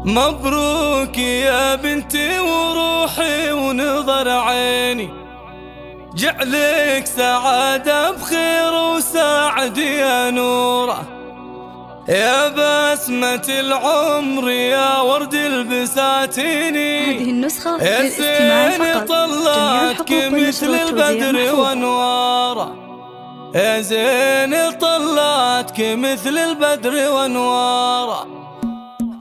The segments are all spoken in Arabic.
مبروك يا بنتي وروحي ونظر عيني، جعلك سعادة بخير وسعد يا نوره، يا بسمة العمر يا ورد البساتيني. هذه النسخة يا زين طلعتك مثل البدر وانواره، يا زين طلعتك مثل البدر وانواره.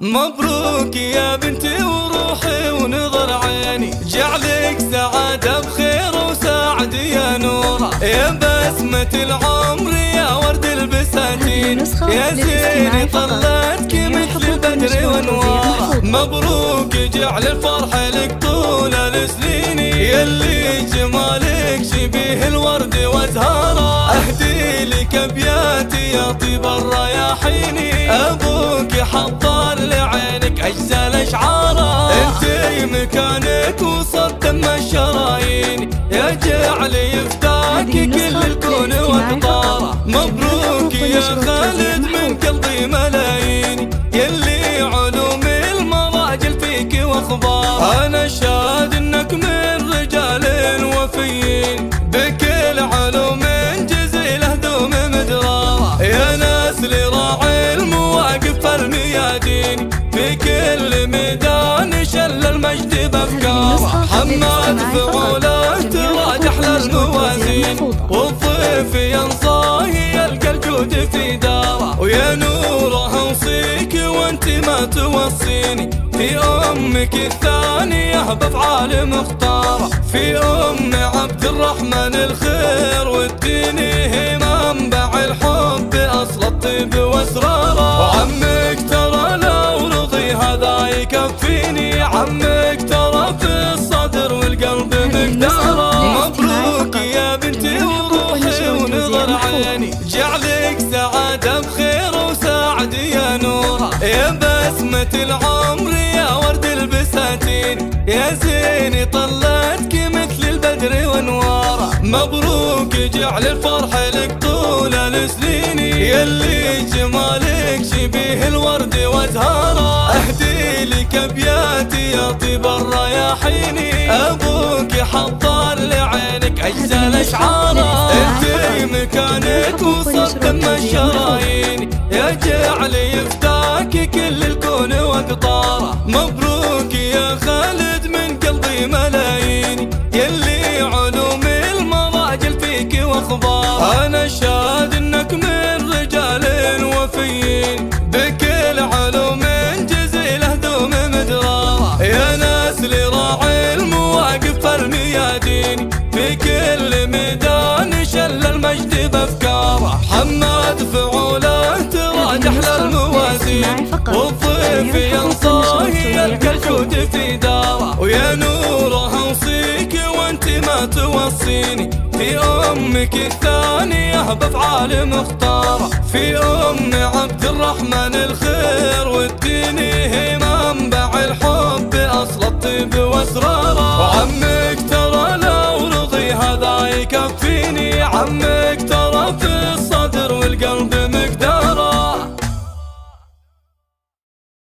مبروك يا بنتي وروحي ونظر عيني، جعلك سعادة بخير وسعد يا نوره، يا بسمة العمر يا ورد البساتين، يا زين طلعتك مثل البدر وانواره. مبروك جعل الفرح لك طول السنين، يلي جمالك شبيه الورد وازهاره. اهدي لك ابياتي يا طيب الرياحين، ابوك حضر لعينك اجزل اشعاره، انتي مكانك وسط دم الشرايين، يا جعل يفتاك كل الكون واقطاره. مبروك يا خالد من قلبي ملايين، يلي علوم المراجل فيك واخبار. انا شاهد انك من رجال وفيين، بكل علوم جزيله دوم مدراره، يا ناس لراعي المواقف الميادين، في كل ميدان شل المجد بافكاره. حماد فعوله تراج احلى الموازين، والضيف ينصاه يلقى الجود في داره، ويا نوره اوصيك وانت ما توصيني، في امك الثانيه بافعال مختاره، في ام عبد الرحمن الخير والدين، هي منبع الحب اصل الطيب واسراره. وعمك ترى لو رضي هذا يكفيني، عمك ترى في الصدر والقلب مقداره. مبروك يا بنتي وروحي ونظر عيني، جعلك سعادة بخير وسعد يا نوره، يا بسمة العمر يا ورد البساتين، يا زين طلعتك مثل البدر وانواره. مبروك جعل الفرح لك طول السنين، يلي جمالك شبيه الورد وازهاره. اهدي لك ابياتي يا طيب الرياحين، ابوك حضر لعينك اجزل اشعاره، انتي مكانك وسط دم الشرايين، يا جعل يفتاك كل الكون واقطاره. مبروك يا خالد من قلبي ملايين، يلي علوم المراجل فيك واخبار. انا شاهد انك من رجال وفيين، بكل علوم جزيله دوم مدراره، يا ناس لراعي المواقف الميادين، في كل ميدان شل المجد بافكاره. حماد فعوله تراج احلى الموازين، والضيف ينصاه يلقى الجود في داره، ويا نوره اوصيك وانت ما توصيني، في امك الثانيه بافعال مختاره، في ام عبد الرحمن الخير والدين، هي منبع الحب اصل الطيب واسراره. وعمك ترى لو رضي هذا يكفيني، عمك